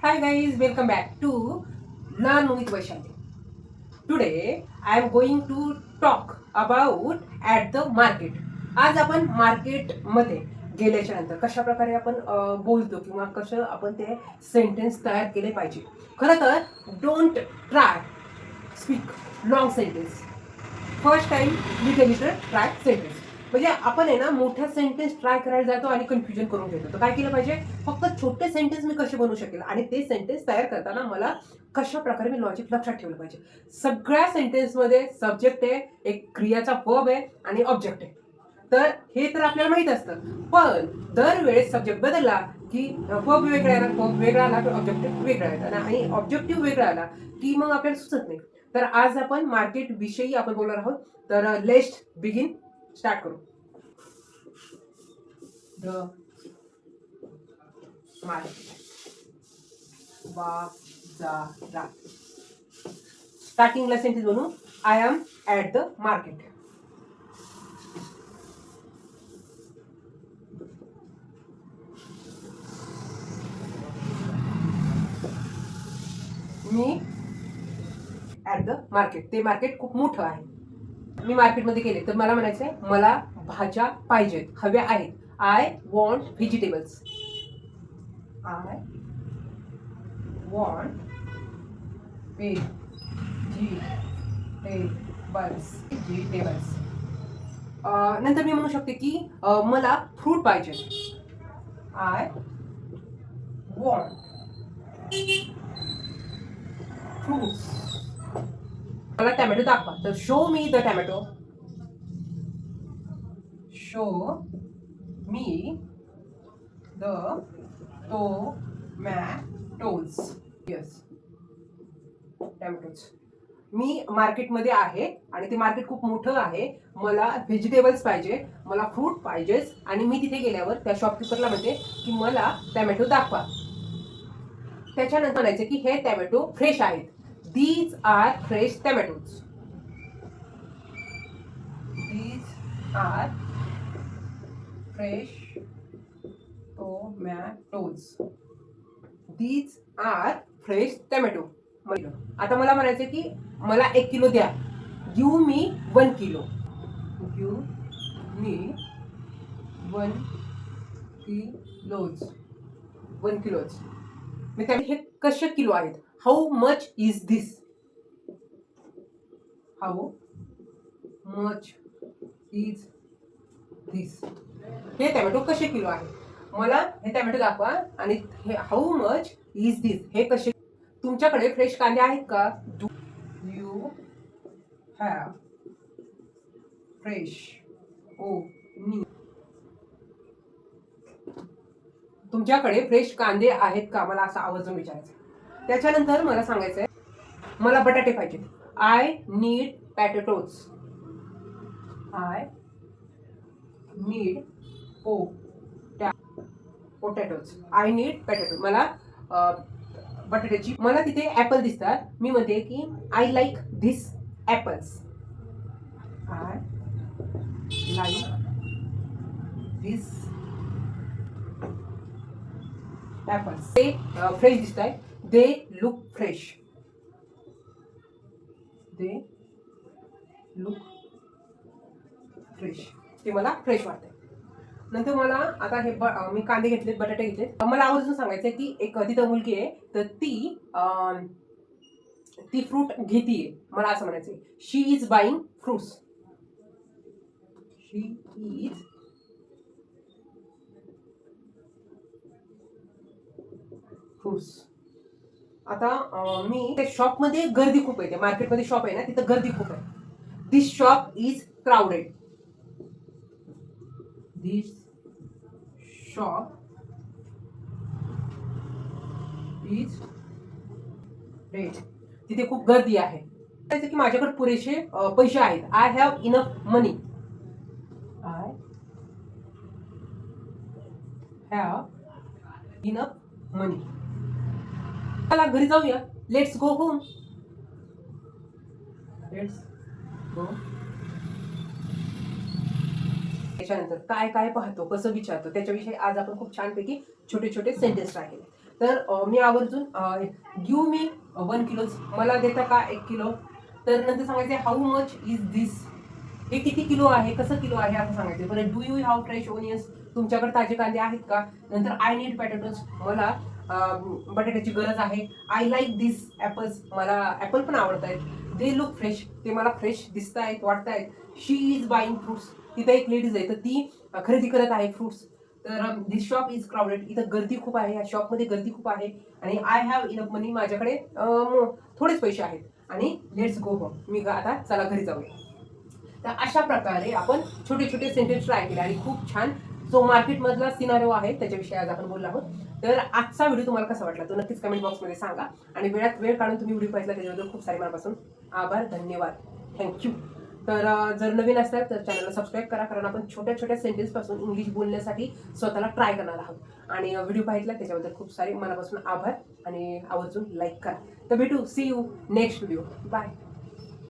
Hi guys, welcome back to Learn with Vaishali. Today I am going to talk about at the market. आज आपण मार्केटमध्ये गेल्याच्या नंतर कशा प्रकारे आपण बोलतो किंवा कसं आपण ते सेंटेन्स तयार केले पाहिजे. खरं तर don't try speak long sentence. First time little try sentence. म्हणजे आपण आहे ना मोठ्या सेंटेन्स ट्राय करायला जातो आणि कन्फ्युजन करून घेतो. तर काय केलं पाहिजे, फक्त छोटे सेंटेन्स मी कसे बनवू शकेल आणि ते सेंटेन्स तयार करताना मला कशा प्रकारे मी लॉजिक लक्षात ठेवलं पाहिजे. सगळ्या सेंटेन्समध्ये सब्जेक्ट आहे, एक क्रियाचा वर्ब आहे आणि ऑब्जेक्ट आहे. तर हे तर आपल्याला माहित असतं, पण दरवेळेस सब्जेक्ट बदलला की वर्ब वेगळा आला, वर्ब वेगळा आला की ऑब्जेक्टिव्ह वेगळा येतात आणि ऑब्जेक्टिव्ह वेगळा आला की मग आपल्याला सुचत नाही. तर आज आपण मार्केट विषयी आपण बोलणार आहोत. तर लेट्स बिगिन. स्टार्ट करू. द मार्केट, बाजारात. स्टार्टिंगला सेंटेन्स बनवू, I am at the market. मी ॲट द मार्केट. ते मार्केट खूप मोठं आहे. मी मार्केटमध्ये गेले तर मला म्हणायचंय मला भाज्या पाहिजेत, हव्या आहेत. I want vegetables. I want vegetables. नंतर मी म्हणू शकते की मला फ्रूट पाहिजे. I want fruits. मला टॅमॅटो दाखवा, तर show me the tomato. Show me the tomatoes. Yes, tomatoes. मी मार्केटमध्ये आहे आणि ते मार्केट खूप मोठं आहे. मला व्हेजिटेबल्स पाहिजे, मला फ्रूट पाहिजेच आणि मी तिथे गेल्यावर त्या शॉपकीपरला म्हणते की मला टॅमॅटो दाखवा. त्याच्यानंतर म्हणायचं की हे टॅमॅटो फ्रेश आहेत. These are fresh tomatoes. These are fresh tomatoes. These are fresh tomato. आता मला म्हणायचं की मला 1 किलो द्या. Give me 1 kilo. Give me 1 kilos. 1 kilos. मी त्यामुळे हे कसे किलो आहेत. How much is this. How much is this. हे टॅमॅटो कसे किलो आहे. मला हे टॅमॅटो दाखवा आणि हे हाऊ मच इज दिस हे कसे. तुमच्याकडे फ्रेश कांदे आहेत का. Do you have fresh. ओ मी. तुमच्याकडे फ्रेश कांदे आहेत का, मला असं आवर्जून विचारायचं. त्याच्यानंतर मला सांगायचंय मला बटाटे पाहिजेत. I need potatoes. I need potatoes. I need potato. मला बटाट्याची. मला तिथे ऍपल दिसतात. मी म्हणते की I like this apples. I like this apples. ते फ्रेश दिसत आहे. They look fresh. They look fresh. ते मला फ्रेश वाटते. नंतर मला आता हे मी कांदे घेतलेत, बटाटे घेतलेत. मला आवर्जून सांगायचंय की एक तिथं मुलगी आहे तर ती फ्रूट घेतीये. मला असं म्हणायचंय she is buying fruits. She is fruits. आता मी शॉपमध्ये गर्दी खूप आहे. मार्केटमध्ये शॉप आहे ना, तिथं गर्दी खूप आहे. This shop is crowded. This shop is red. तिथे खूप गर्दी आहे. की माझ्याकडे पुरेसे पैसे आहेत. I have enough money. I have enough money. चला घरी जाऊया. Let's go home. Let's go. त्याच्यानंतर काय काय पाहतो, कसं विचारतो, त्याच्याविषयी आज आपण खूप छानपैकी छोटे छोटे सेंटेन्स ट्राय केले. तर मी आवर्जून गिव मी 1 किलो, मला देता का 1 किलो. तर नंतर सांगायचे हाऊ मच इज दिस, हे किती किलो आहे, कसं किलो आहे असं सांगायचं. बरं do you have fresh onions, तुमच्याकडे ताजे कांदे आहेत का. नंतर आय नीड पॅटेटोज, मला बटाट्याची गरज आहे. आय लाईक दिस ॲपल्स, मला ॲपल पण आवडत आहेत. दे लुक फ्रेश, ते मला फ्रेश दिसत आहेत, वाटत आहेत. शी इज बाईंग फ्रुट्स, तिथं एक लेडीज आहे तर ती खरेदी करत आहे फ्रुट्स. तर दिस शॉप इज क्राऊडेड, इथं गर्दी खूप आहे, या शॉपमध्ये गर्दी खूप आहे. आणि आय हॅव इनफ मनी, माझ्याकडे थोडेच पैसे आहेत. आणि लेट्स गो होम, मी आता चला घरी जाऊया. तर अशा प्रकारे आपण छोटे छोटे सेंटेन्स ट्राय केले आणि खूप छान जो मार्केटमधला सिनारिओ आहे त्याच्याविषयी आज आपण बोललो आहोत. तर आजचा व्हिडिओ तुम्हाला कसा वाटला तो नक्कीच कमेंट बॉक्समध्ये सांगा. आणि वेळात वेळ काढून तुम्ही व्हिडिओ पाहिला त्याच्याबद्दल खूप सारे मनापासून आभार, धन्यवाद, थँक्यू. तर जर नवीन असाल तर चॅनलला सबस्क्राईब करा, कारण आपण छोट्या छोट्या सेंटेन्सपासून इंग्लिश बोलण्यासाठी स्वतःला ट्राय करणार आहोत. आणि व्हिडिओ पाहिला त्याच्याबद्दल खूप सारे मनापासून आभार आणि आवर्जून लाईक करा. तर भेटू, see you next video, bye.